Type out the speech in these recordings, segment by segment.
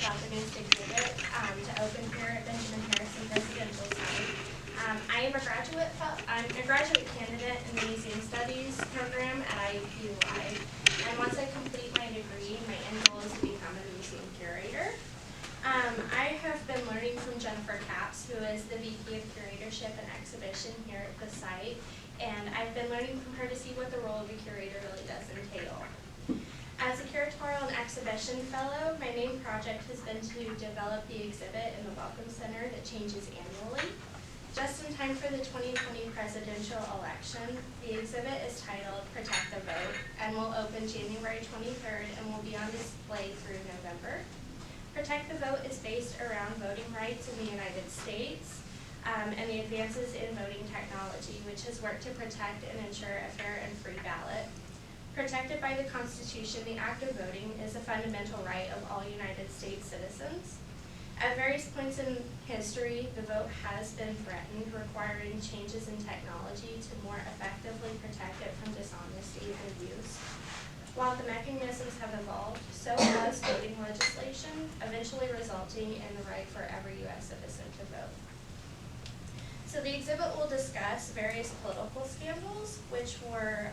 about the newest exhibit to open here at Benjamin Harrison Presidential Site. I'm a graduate candidate in the Museum Studies program at IUPUI, and once I complete my degree, my end goal is to become a museum curator. I have been learning from Jennifer Capps, who is the VP of Curatorship and Exhibition here at the site, and I've been learning from her to see what the role of a curator really does entail. As a curatorial and exhibition fellow, my main project has been to develop the exhibit in the Welcome Center that changes annually. Just in time for the 2020 presidential election, the exhibit is titled Protect the Vote and will open January 23rd and will be on display through November. Protect the Vote is based around voting rights in the United States and the advances in voting technology, which has worked to protect and ensure a fair and free ballot. Protected by the Constitution, the act of voting is a fundamental right of all United States citizens. At various points in history, the vote has been threatened, requiring changes in technology to more effectively protect it from dishonesty and abuse. While the mechanisms have evolved, so has voting legislation, eventually resulting in the right for every U.S. citizen to vote. So the exhibit will discuss various political scandals, which were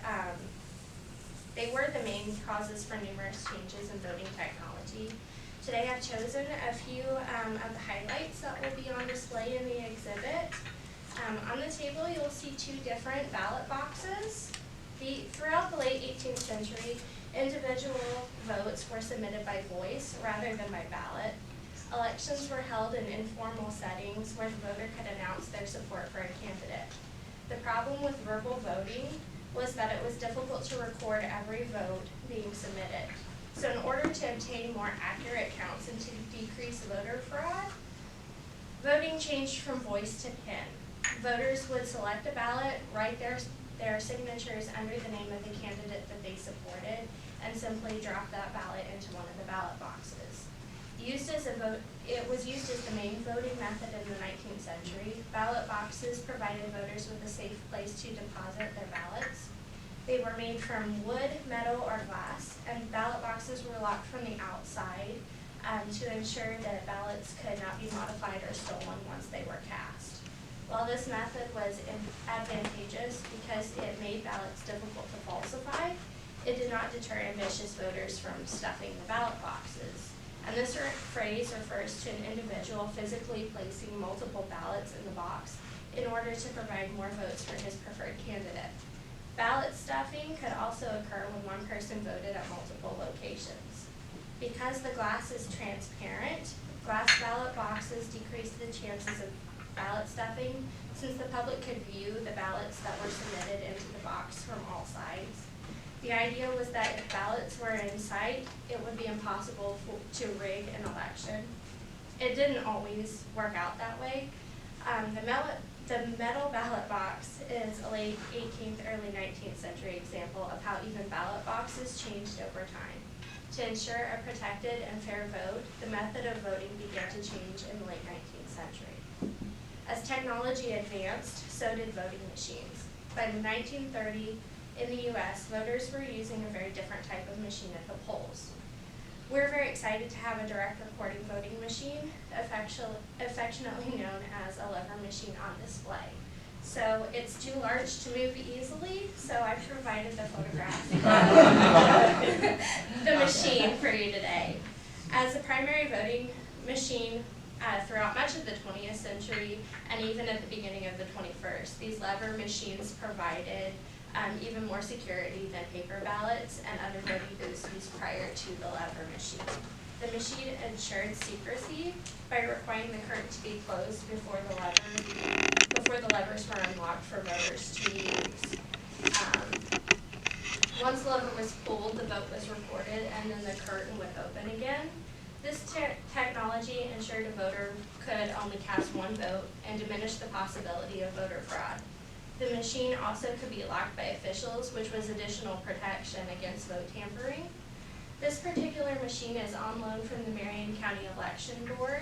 they were the main causes for numerous changes in voting technology. Today I've chosen a few of the highlights that will be on display in the exhibit. On the table you'll see two different ballot boxes. Throughout the late 18th century, individual votes were submitted by voice rather than by ballot. Elections were held in informal settings where the voter could announce their support for a candidate. The problem with verbal voting was that it was difficult to record every vote being submitted. So in order to obtain more accurate counts and to decrease voter fraud, voting changed from voice to pen. Voters would select a ballot, write their signatures under the name of the candidate that they supported, and simply drop that ballot into one of the ballot boxes. It was used as the main voting method in the 19th century. Ballot boxes provided voters with a safe place to deposit their ballots. They were made from wood, metal, or glass, and ballot boxes were locked from the outside to ensure that ballots could not be modified or stolen once they were cast. While this method was advantageous because it made ballots difficult to falsify, it did not deter ambitious voters from stuffing the ballot boxes. And this phrase refers to an individual physically placing multiple ballots in the box in order to provide more votes for his preferred candidate. Ballot stuffing could also occur when one person voted at multiple locations. Because the glass is transparent, glass ballot boxes decrease the chances of ballot stuffing since the public could view the ballots that were submitted into the box from all sides. The idea was that if ballots were in sight, it would be impossible to rig an election. It didn't always work out that way. The metal ballot box is a late 18th, early 19th century example of how even ballot boxes changed over time. To ensure a protected and fair vote, the method of voting began to change in the late 19th century. As technology advanced, so did voting machines. By 1930, in the U.S., voters were using a very different type of machine at the polls. We're very excited to have a direct recording voting machine, affectionately known as a lever machine, on display. So it's too large to move easily, so I've provided the photograph of the machine for you today. As a primary voting machine throughout much of the 20th century and even at the beginning of the 21st, these lever machines provided even more security than paper ballots and other voting booths used prior to the lever machine. The machine ensured secrecy by requiring the curtain to be closed before the levers were unlocked for voters to use. Once the lever was pulled, the vote was recorded, and then the curtain would open again. This technology ensured a voter could only cast one vote and diminished the possibility of voter fraud. The machine also could be locked by officials, which was additional protection against vote tampering. This particular machine is on loan from the Marion County Election Board,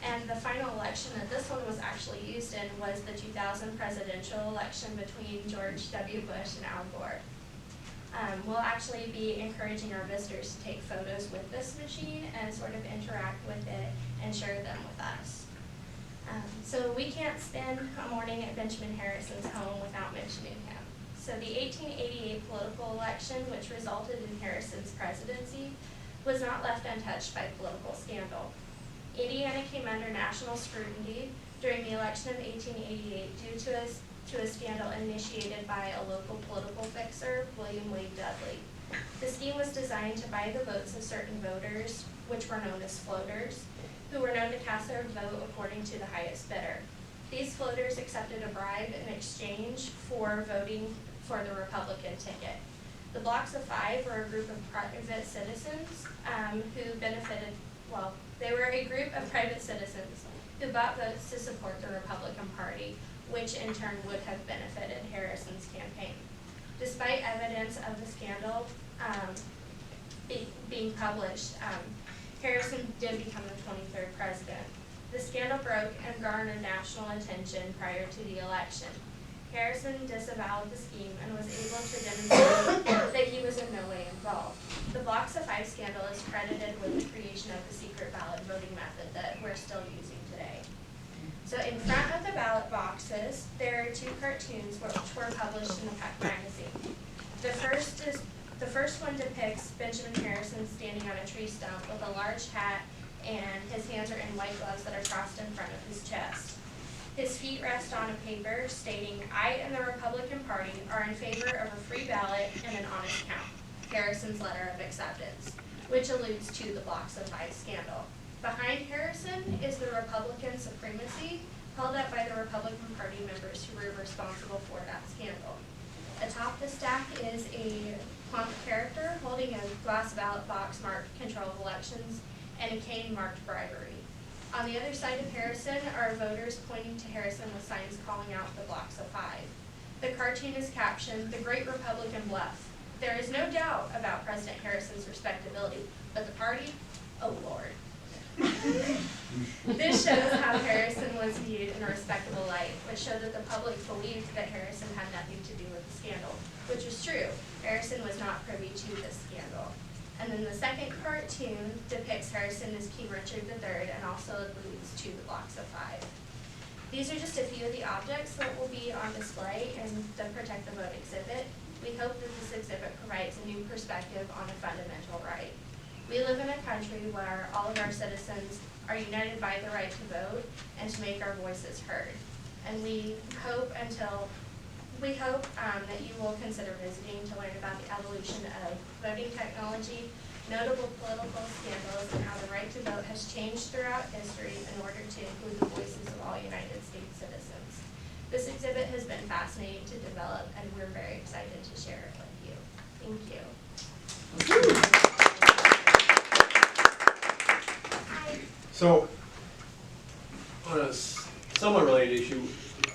and the final election that this one was actually used in was the 2000 presidential election between George W. Bush and Al Gore. We'll actually be encouraging our visitors to take photos with this machine and sort of interact with it and share them with us. So we can't spend a morning at Benjamin Harrison's home without mentioning him. So the 1888 political election, which resulted in Harrison's presidency, was not left untouched by political scandal. Indiana came under national scrutiny during the election of 1888 due to a scandal initiated by a local political fixer, William Wade Dudley. The scheme was designed to buy the votes of certain voters, which were known as floaters, who were known to cast their vote according to the highest bidder. These floaters accepted a bribe in exchange for voting for the Republican ticket. The blocks of five were a group of private citizens who benefited, well, they were a group of private citizens who bought votes to support the Republican Party, which in turn would have benefited Harrison's campaign. Despite evidence of the scandal being published, Harrison did become the 23rd president. The scandal broke and garnered national attention prior to the election. Harrison disavowed the scheme and was able to demonstrate that he was in no way involved. The blocks of five scandal is credited with the creation of the secret ballot voting method that we're still using today. So in front of the ballot boxes, there are two cartoons which were published in the Peck magazine. The first one depicts Benjamin Harrison standing on a tree stump with a large hat, and his hands are in white gloves that are crossed in front of his chest. His feet rest on a paper stating, "I and the Republican Party are in favor of a free ballot and an honest count," Harrison's letter of acceptance, which alludes to the blocks of five scandal. Behind Harrison is the Republican supremacy held up by the Republican Party members who were responsible for that scandal. Atop the stack is a plump character holding a glass ballot box marked "Control of Elections" and a cane marked "Bribery." On the other side of Harrison are voters pointing to Harrison with signs calling out the blocks of five. The cartoon is captioned, "The Great Republican Bluff." There is no doubt about President Harrison's respectability, but the party? Oh Lord. This shows how Harrison was viewed in a respectable light, which showed that the public believed that Harrison had nothing to do with the scandal, which was true. Harrison was not privy to this scandal. And then the second cartoon depicts Harrison as King Richard III and also alludes to the blocks of five. These are just a few of the objects that will be on display in the Protect the Vote exhibit. We hope that this exhibit provides a new perspective on a fundamental right. We live in a country where all of our citizens are united by the right to vote and to make our voices heard. And we hope that you will consider visiting to learn about the evolution of voting technology, notable political scandals, and how the right to vote has changed throughout history in order to include the voices of all United States citizens. This exhibit has been fascinating to develop, and we're very excited to share it with you. Thank you. So, on a somewhat related issue,